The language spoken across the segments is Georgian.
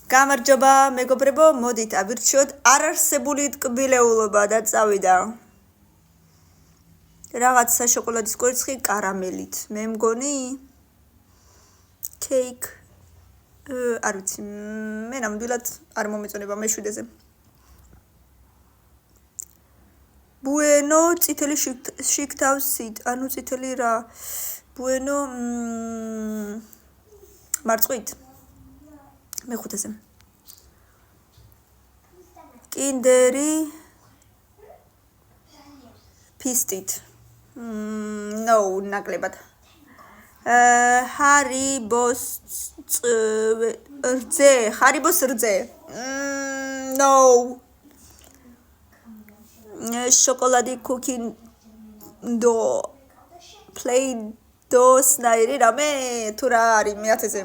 გამარჯობა მეგობრებო, მოდით ავირჩიოთ არარსებული ტკბილეულობა და წავიდა რაღაცა შოკოლადის კვერცხი კარამელით. მე მგონი კეიქ არ ვიცი, მე ნამდვილად არ მომეწონება მეშვიდეზე. ბუენო წითელი შიგთავსით, ანუ წითელი რა. ბუენო მარწყვით. მეხუთეზე. კინდერი ფისტით. No, ნაკლებად. ჰარიბოს რძე. No. შოკოლადი კუკინდო. პლეიდოს ნაირი რამე თუ რა არის მეათეზე.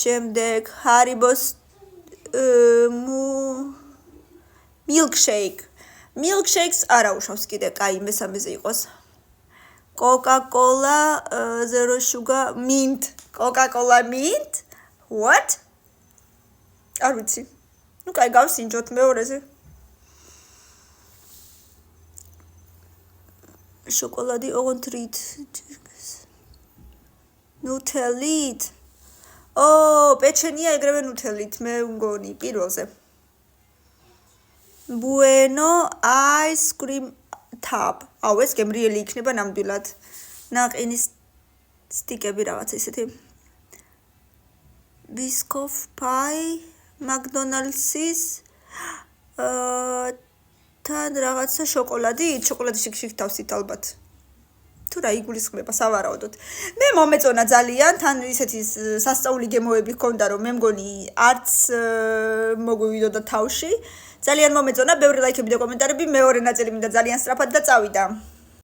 შემდეგ ჰარიბოს milkshakes არა უშავს კიდე, კაი მესამეზე იყოს. Coca-Cola zero sugar mint. Coca-Cola mint? What? არ ვიცი. ნუ კაი გავსინჯოთ მეორეზე. შოკოლადი ოღონდ ნუტელით. პეჩენია ეგრევე ნუთელით, მე მგონი პირველზე. Bueno ice cream tub. ეს გემრიელი იქნება ნამდვილად. ნაყინის სტიკები რაღაც ისეთი. Biscoff pie, McDonald's-ის თან რაღაცა შოკოლადის შიგთავსით ალბათ. თუ რა იგულისხმება სავარაუდოდ. მე მომეწონა ძალიან, თან ისეთი სასწაული გემოები ჰქონდა, რომ მე მგონი არც მოგვივიდოდა თავში. ძალიან მომეწონა, ბევრი ლაიქები და კომენტარები, მეორე ნაწილი მინდა ძალიან სწრაფად და წავიდა.